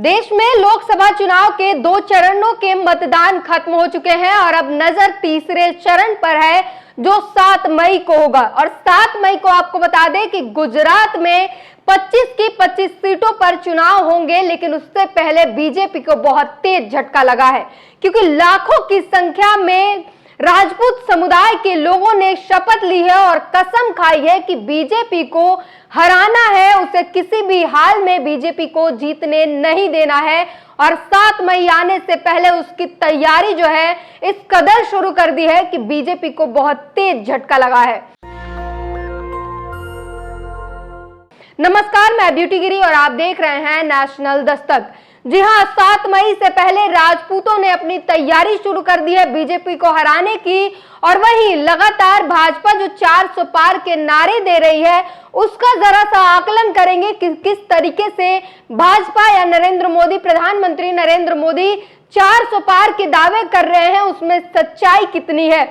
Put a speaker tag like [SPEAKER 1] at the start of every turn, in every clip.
[SPEAKER 1] देश में लोकसभा चुनाव के 2 चरणों के मतदान खत्म हो चुके हैं और अब नजर तीसरे चरण पर है जो 7 मई को होगा। और 7 मई को आपको बता दें कि गुजरात में 25 की 25 सीटों पर चुनाव होंगे, लेकिन उससे पहले बीजेपी को बहुत तेज झटका लगा है क्योंकि लाखों की संख्या में राजपूत समुदाय के लोगों ने शपथ ली है और कसम खाई है कि बीजेपी को हराना है, उसे किसी भी हाल में बीजेपी को जीतने नहीं देना है। और 7 मई आने से पहले उसकी तैयारी जो है इस कदर शुरू कर दी है कि बीजेपी को बहुत तेज झटका लगा है। नमस्कार, मैं ब्यूटी गिरी और आप देख रहे हैं नेशनल दस्तक। जी हां, 7 मई से पहले राजपूतों ने अपनी तैयारी शुरू कर दी है बीजेपी को हराने की। और वहीं लगातार भाजपा जो 400 पार के नारे दे रही है उसका जरा सा आकलन करेंगे कि किस तरीके से भाजपा या नरेंद्र मोदी, प्रधानमंत्री नरेंद्र मोदी 400 पार के दावे कर रहे हैं, उसमें सच्चाई कितनी है।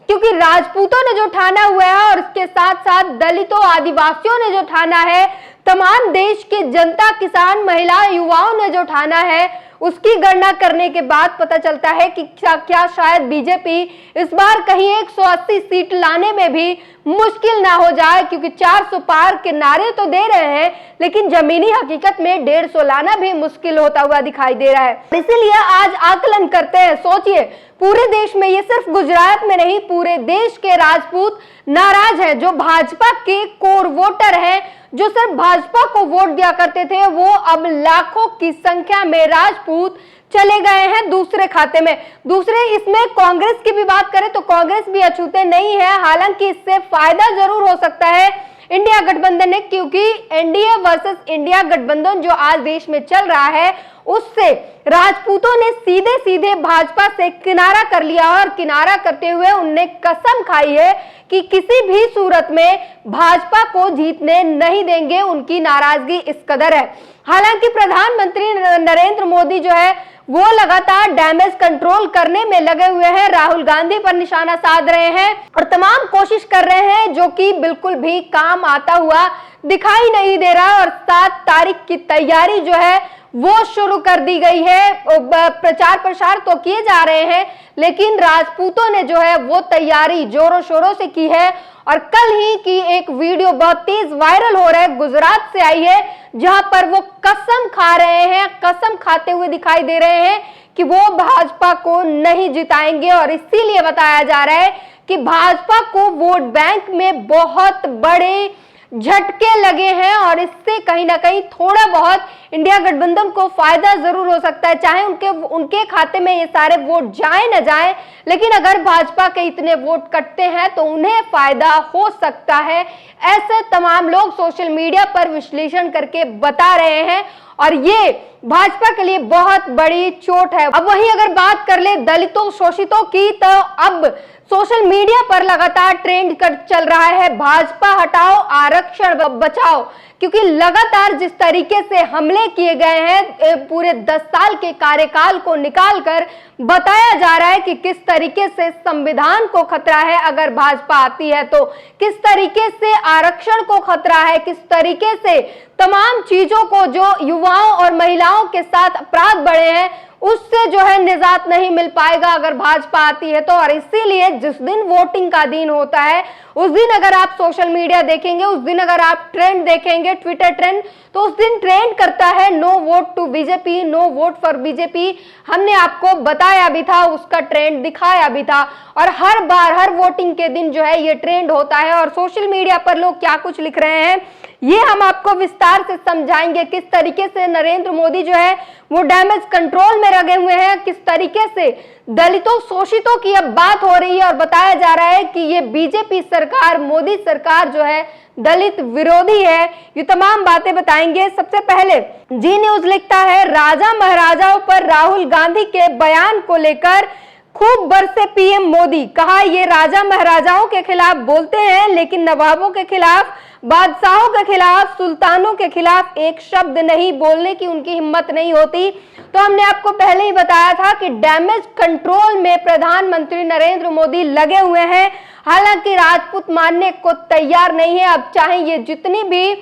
[SPEAKER 1] क्योंकि राजपूतों ने जो ठाना हुआ है और इसके साथ साथ दलितों, आदिवासियों ने जो ठाना है, तमाम देश के जनता, किसान, महिला, युवाओं ने जो ठाना है, उसकी गणना करने के बाद पता चलता है कि क्या शायद बीजेपी इस बार कहीं 180 सीट लाने में भी मुश्किल ना हो जाए। क्योंकि 400 पार के नारे तो दे रहे हैं, लेकिन जमीनी हकीकत में 150 लाना भी मुश्किल होता हुआ दिखाई दे रहा है। इसीलिए आज आकलन करते हैं। सोचिए, पूरे देश में, ये सिर्फ गुजरात में नहीं, पूरे देश के राजपूत नाराज हैं। जो भाजपा के कोर वोटर हैं, जो सिर्फ भाजपा को वोट दिया करते थे, वो अब लाखों की संख्या में राजपूत चले गए हैं दूसरे खाते में। दूसरे, इसमें कांग्रेस की भी बात करें तो कांग्रेस भी अछूते नहीं है। हालांकि इससे फायदा जरूर हो सकता है इंडिया गठबंधन ने, क्योंकि एनडीए वर्सेस इंडिया गठबंधन जो आज देश में चल रहा है, उससे राजपूतों ने सीधे सीधे भाजपा से किनारा कर लिया और किनारा करते हुए उनने कसम खाई है कि किसी भी सूरत में भाजपा को जीतने नहीं देंगे। उनकी नाराजगी इस कदर है। हालांकि प्रधानमंत्री नरेंद्र मोदी जो है वो लगातार डैमेज कंट्रोल करने में लगे हुए हैं, राहुल गांधी पर निशाना साध रहे हैं और तमाम कोशिश कर रहे हैं जो कि बिल्कुल भी काम आता हुआ दिखाई नहीं दे रहा। और 7 तारीख की तैयारी जो है वो शुरू कर दी गई है। प्रचार प्रसार तो किए जा रहे हैं, लेकिन राजपूतों ने जो है वो तैयारी जोरों शोरों से की है। और कल ही की एक वीडियो बहुत तेज वायरल हो रहा है, गुजरात से आई है, जहां पर वो कसम खा रहे हैं, कसम खाते हुए दिखाई दे रहे हैं कि वो भाजपा को नहीं जिताएंगे। और इसीलिए बताया जा रहा है कि भाजपा को वोट बैंक में बहुत बड़े झटके लगे हैं और इससे कहीं ना कहीं थोड़ा बहुत इंडिया गठबंधन को फायदा जरूर हो सकता है। चाहे उनके खाते में ये सारे वोट जाए न जाए, लेकिन अगर भाजपा के इतने वोट कटते हैं तो उन्हें फायदा हो सकता है। ऐसे तमाम लोग सोशल मीडिया पर विश्लेषण करके बता रहे हैं और ये भाजपा के लिए बहुत बड़ी चोट है। अब वहीं अगर बात कर ले दलितों, शोषितों की, तो अब सोशल मीडिया पर लगातार ट्रेंड कर चल रहा है भाजपा हटाओ आरक्षण बचाओ। क्योंकि लगातार जिस तरीके से हमले किए गए हैं, पूरे 10 साल के कार्यकाल को निकालकर बताया जा रहा है कि किस तरीके से संविधान को खतरा है अगर भाजपा आती है, तो किस तरीके से आरक्षण को खतरा है, किस तरीके से तमाम चीजों को, जो युवाओं और महिलाओं के साथ अपराध बढ़े हैं, उससे जो है निजात नहीं मिल पाएगा अगर भाजपा आती है तो। और इसीलिए जिस दिन वोटिंग का दिन होता है, उस दिन अगर आप सोशल मीडिया देखेंगे, उस दिन अगर आप ट्रेंड देखेंगे, ट्विटर ट्रेंड, तो उस दिन ट्रेंड करता है no vote to BJP, no vote for BJP. हमने आपको बताया भी था, उसका ट्रेंड दिखाया भी था। और हर बार, हर वोटिंग के दिन जो है ये ट्रेंड होता है। और सोशल मीडिया पर लोग क्या कुछ लिख रहे हैं ये हम आपको विस्तार से समझाएंगे। किस तरीके से नरेंद्र मोदी जो है वो डैमेज कंट्रोल में लगे हुए हैं, किस तरीके से दलितों, शोषितों की अब बात हो रही है और बताया जा रहा है कि ये बीजेपी सरकार, मोदी सरकार जो है दलित विरोधी है। ये तमाम बातें बताएंगे। सबसे पहले जी न्यूज लिखता है, राजा महाराजाओं पर राहुल गांधी के बयान को लेकर खूब बरसे पीएम मोदी। कहा ये राजा महाराजाओं के खिलाफ बोलते हैं, लेकिन नवाबों के खिलाफ, बादशाहों के खिलाफ, सुल्तानों के खिलाफ एक शब्द नहीं बोलने की उनकी हिम्मत नहीं होती। तो हमने आपको पहले ही बताया था कि डैमेज कंट्रोल में प्रधानमंत्री नरेंद्र मोदी लगे हुए हैं। हालांकि राजपूत मानने को तैयार नहीं है। अब चाहे ये जितनी भी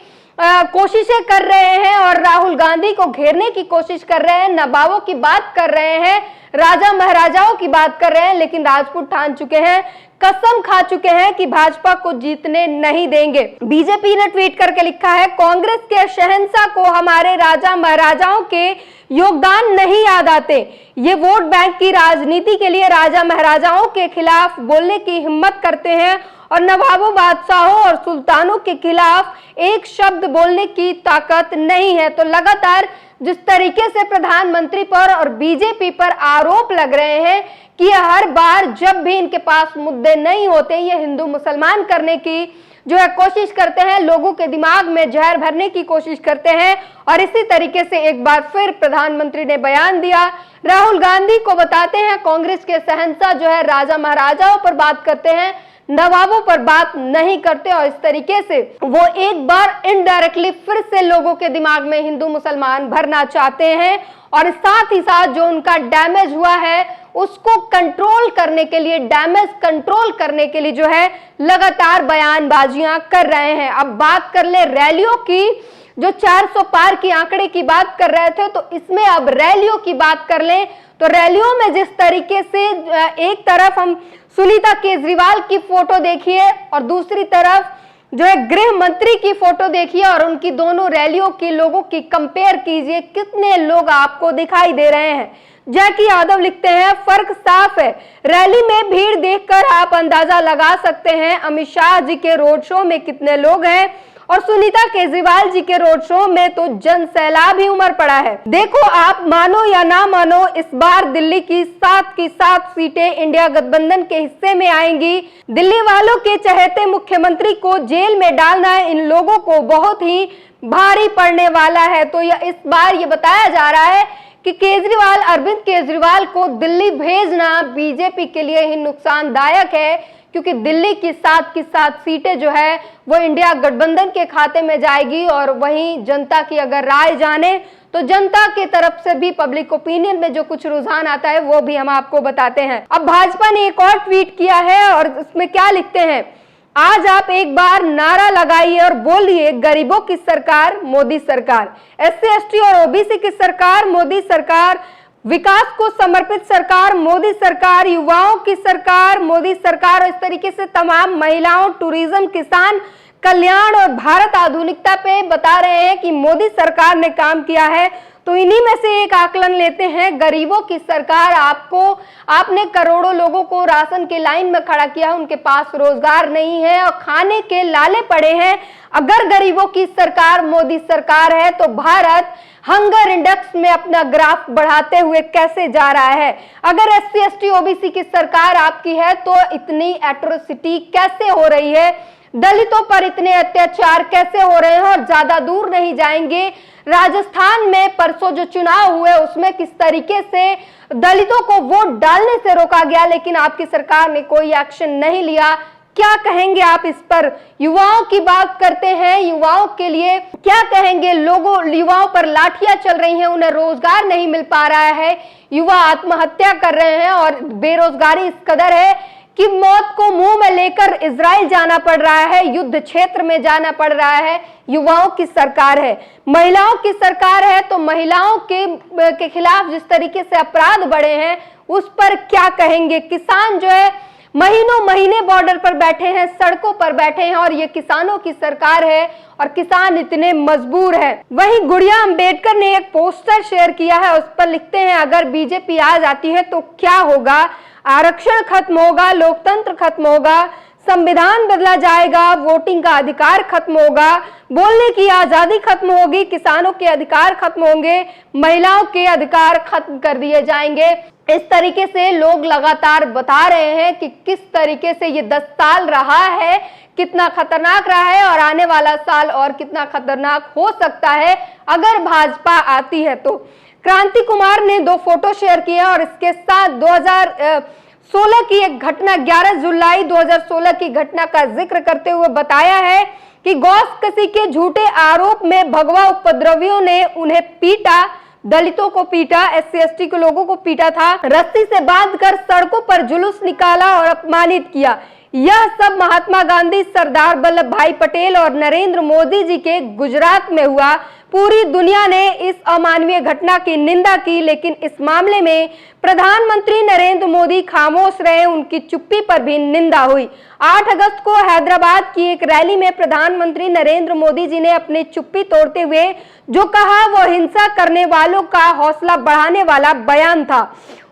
[SPEAKER 1] कोशिशें कर रहे हैं और राहुल गांधी को घेरने की कोशिश कर रहे हैं, नवाबों की बात कर रहे हैं, राजा महाराजाओं की बात कर रहे हैं, लेकिन राजपूत ठान चुके हैं, कसम खा चुके हैं कि भाजपा को जीतने नहीं देंगे। बीजेपी ने ट्वीट करके लिखा है, कांग्रेस के शहंशाह को हमारे राजा महाराजाओं के योगदान नहीं याद आते। ये वोट बैंक की राजनीति के लिए राजा महाराजाओं के खिलाफ बोलने की हिम्मत करते हैं और नवाबों, बादशाहों और सुल्तानों के खिलाफ एक शब्द बोलने की ताकत नहीं है। तो लगातार जिस तरीके से प्रधानमंत्री पर और बीजेपी पर आरोप लग रहे हैं कि हर बार जब भी इनके पास मुद्दे नहीं होते, ये हिंदू मुसलमान करने की जो है कोशिश करते हैं, लोगों के दिमाग में जहर भरने की कोशिश करते हैं। और इसी तरीके से एक बार फिर प्रधानमंत्री ने बयान दिया, राहुल गांधी को बताते हैं कांग्रेस के शहंशाह जो है राजा महाराजाओं पर बात करते हैं, नवाबों पर बात नहीं करते। और इस तरीके से वो एक बार इनडायरेक्टली फिर से लोगों के दिमाग में हिंदू मुसलमान भरना चाहते हैं और साथ ही साथ जो उनका डैमेज हुआ है उसको कंट्रोल करने के लिए, डैमेज कंट्रोल करने के लिए जो है लगातार बयानबाजियां कर रहे हैं। अब बात कर ले रैलियों की, जो 400 पार की आंकड़े की बात कर रहे थे, तो इसमें अब रैलियों की बात कर लें तो रैलियों में जिस तरीके से एक तरफ हम सुनीता केजरीवाल की फोटो देखिए और दूसरी तरफ जो है गृह मंत्री की फोटो देखिए और उनकी दोनों रैलियों की लोगों की कंपेयर कीजिए, कितने लोग आपको दिखाई दे रहे हैं। जैकी यादव लिखते हैं, फर्क साफ है, रैली में भीड़ देखकर आप अंदाजा लगा सकते हैं अमित शाह जी के रोड शो में कितने लोग हैं और सुनीता केजरीवाल जी के रोड शो में तो जन सैलाब ही उमड़ पड़ा है। देखो, आप मानो या ना मानो, इस बार दिल्ली की 7 सीटें इंडिया गठबंधन के हिस्से में आएंगी। दिल्ली वालों के चहेते मुख्यमंत्री को जेल में डालना इन लोगों को बहुत ही भारी पड़ने वाला है। तो इस बार ये बताया जा रहा है कि केजरीवाल, अरविंद केजरीवाल को दिल्ली भेजना बीजेपी के लिए ही नुकसानदायक है, क्योंकि दिल्ली की 7 सीटें जो है वो इंडिया गठबंधन के खाते में जाएगी। और वहीं जनता की अगर राय जाने तो जनता की तरफ से भी पब्लिक ओपिनियन में जो कुछ रुझान आता है वो भी हम आपको बताते हैं। अब भाजपा ने एक और ट्वीट किया है और उसमें क्या लिखते हैं, आज आप एक बार नारा लगाइए और बोलिए, गरीबों की सरकार मोदी सरकार, SC ST और OBC की सरकार मोदी सरकार, विकास को समर्पित सरकार मोदी सरकार, युवाओं की सरकार मोदी सरकार। और इस तरीके से तमाम महिलाओं, टूरिज्म, किसान कल्याण और भारत आधुनिकता पे बता रहे हैं कि मोदी सरकार ने काम किया है। तो इन्हीं में से एक आकलन लेते हैं, गरीबों की सरकार। आपने करोड़ों लोगों को राशन के लाइन में खड़ा किया, उनके पास रोजगार नहीं है और खाने के लाले पड़े हैं। अगर गरीबों की सरकार मोदी सरकार है तो भारत हंगर इंडेक्स में अपना ग्राफ बढ़ाते हुए कैसे जा रहा है? अगर SC ST OBC की सरकार आपकी है तो इतनी एट्रोसिटी कैसे हो रही है, दलितों पर इतने अत्याचार कैसे हो रहे हैं? और ज्यादा दूर नहीं जाएंगे, राजस्थान में परसों जो चुनाव हुए उसमें किस तरीके से दलितों को वोट डालने से रोका गया, लेकिन आपकी सरकार ने कोई एक्शन नहीं लिया। क्या कहेंगे आप इस पर? युवाओं की बात करते हैं, युवाओं के लिए क्या कहेंगे? युवाओं पर लाठियां चल रही हैं, उन्हें रोजगार नहीं मिल पा रहा है, युवा आत्महत्या कर रहे हैं और बेरोजगारी इस कदर है कि मौत को मुंह में लेकर इजराइल जाना पड़ रहा है, युद्ध क्षेत्र में जाना पड़ रहा है। युवाओं की सरकार है, महिलाओं की सरकार है, तो महिलाओं के खिलाफ जिस तरीके से अपराध बढ़े हैं उस पर क्या कहेंगे? किसान जो है महीनों महीने बॉर्डर पर बैठे हैं, सड़कों पर बैठे हैं और ये किसानों की सरकार है और किसान इतने मजबूर हैं। वहीं गुड़िया अंबेडकर ने एक पोस्टर शेयर किया है, उस पर लिखते हैं, अगर बीजेपी आ जाती है तो क्या होगा? आरक्षण खत्म होगा, लोकतंत्र खत्म होगा, संविधान बदला जाएगा, वोटिंग का अधिकार खत्म होगा, बोलने की आजादी खत्म होगी, किसानों के अधिकार खत्म होंगे, महिलाओं के अधिकार खत्म कर दिए जाएंगे। इस तरीके से लोग लगातार बता रहे हैं कि किस तरीके से ये 10 साल रहा है, कितना खतरनाक रहा है और आने वाला साल और कितना खतरनाक हो सकता है अगर भाजपा आती है तो। क्रांति कुमार ने 2 फोटो शेयर किए और इसके साथ 2016 की एक घटना, 11 जुलाई 2016 की घटना का जिक्र करते हुए बताया है कि गौस-कसी के झूठे आरोप में भगवा उपद्रवियों ने उन्हें पीटा, दलितों को पीटा, SC ST के लोगों को पीटा था, रस्सी से बांधकर सड़कों पर जुलूस निकाला और अपमानित किया। यह सब महात्मा गांधी, सरदार वल्लभ भाई पटेल और नरेंद्र मोदी जी के गुजरात में हुआ। पूरी दुनिया ने इस अमानवीय घटना की निंदा की, लेकिन इस मामले में प्रधानमंत्री नरेंद्र मोदी खामोश रहे, उनकी चुप्पी पर भी निंदा हुई। 8 अगस्त को हैदराबाद की एक रैली में प्रधानमंत्री नरेंद्र मोदी जी ने अपनी चुप्पी तोड़ते हुए जो कहा वो हिंसा करने वालों का हौसला बढ़ाने वाला बयान था।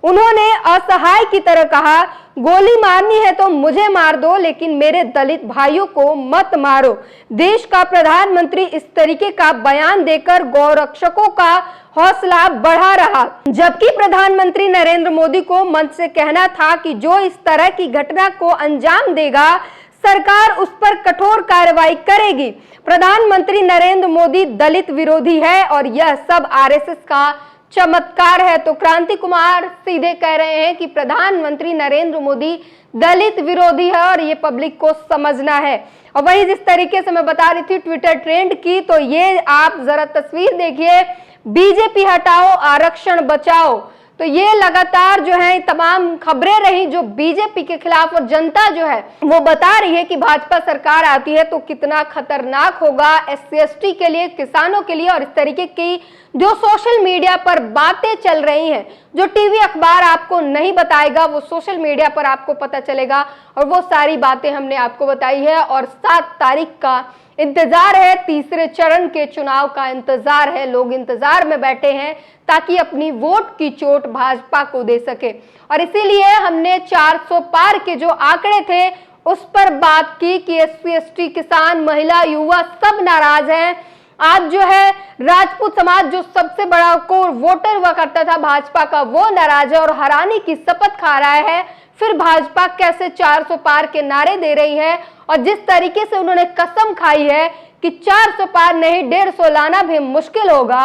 [SPEAKER 1] उन्होंने असहाय की तरह कहा, गोली मारनी है तो मुझे मार दो, लेकिन मेरे दलित भाइयों को मत मारो। देश का प्रधानमंत्री इस तरीके का बयान देकर गौरक्षकों का हौसला बढ़ा रहा, जबकि प्रधानमंत्री नरेंद्र मोदी को मंच से कहना था कि जो इस तरह की घटना को अंजाम देगा, सरकार उस पर कठोर कार्रवाई करेगी। प्रधानमंत्री नरेंद्र मोदी दलित विरोधी है और यह सब आरएसएस का चमत्कार है। तो क्रांति कुमार सीधे कह रहे हैं कि प्रधानमंत्री नरेंद्र मोदी दलित विरोधी है और ये पब्लिक को समझना है। और वही जिस तरीके से मैं बता रही थी ट्विटर ट्रेंड की, तो ये आप जरा तस्वीर देखिए, बीजेपी हटाओ आरक्षण बचाओ। तो ये लगातार जो है तमाम खबरें रही जो बीजेपी के खिलाफ, और जनता जो है वो बता रही है कि भाजपा सरकार आती है तो कितना खतरनाक होगा SC ST के लिए, किसानों के लिए। और इस तरीके की जो सोशल मीडिया पर बातें चल रही हैं, जो टीवी अखबार आपको नहीं बताएगा, वो सोशल मीडिया पर आपको पता चलेगा। और वो सारी बातें हमने आपको बताई है। और 7 तारीख का इंतजार है, तीसरे चरण के चुनाव का इंतजार है। लोग इंतजार में बैठे हैं ताकि अपनी वोट की चोट भाजपा को दे सके। और इसीलिए हमने 400 पार के जो आंकड़े थे उस पर बात की कि SC ST, किसान, महिला, युवा सब नाराज हैं। आज जो है राजपूत समाज जो सबसे बड़ा कोर वोटर हुआ करता था भाजपा का, वो नाराज है और हराने की शपथ खा रहा है। फिर भाजपा कैसे 400 पार के नारे दे रही है, और जिस तरीके से उन्होंने कसम खाई है कि 400 पार नहीं 150 लाना भी मुश्किल होगा।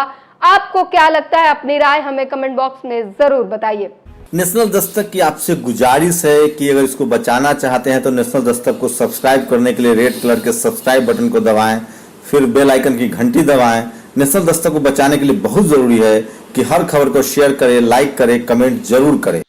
[SPEAKER 1] आपको क्या लगता है? अपनी राय हमें कमेंट बॉक्स में जरूर बताइए।
[SPEAKER 2] नेशनल दस्तक की आपसे गुजारिश है कि अगर इसको बचाना चाहते हैं तो नेशनल दस्तक को सब्सक्राइब करने के लिए रेड कलर के सब्सक्राइब बटन को दबाएं, फिर बेल आइकन की घंटी दबाएं। नेशनल दस्तक को बचाने के लिए बहुत जरूरी है कि हर खबर को शेयर करें, लाइक करें, कमेंट जरूर करें।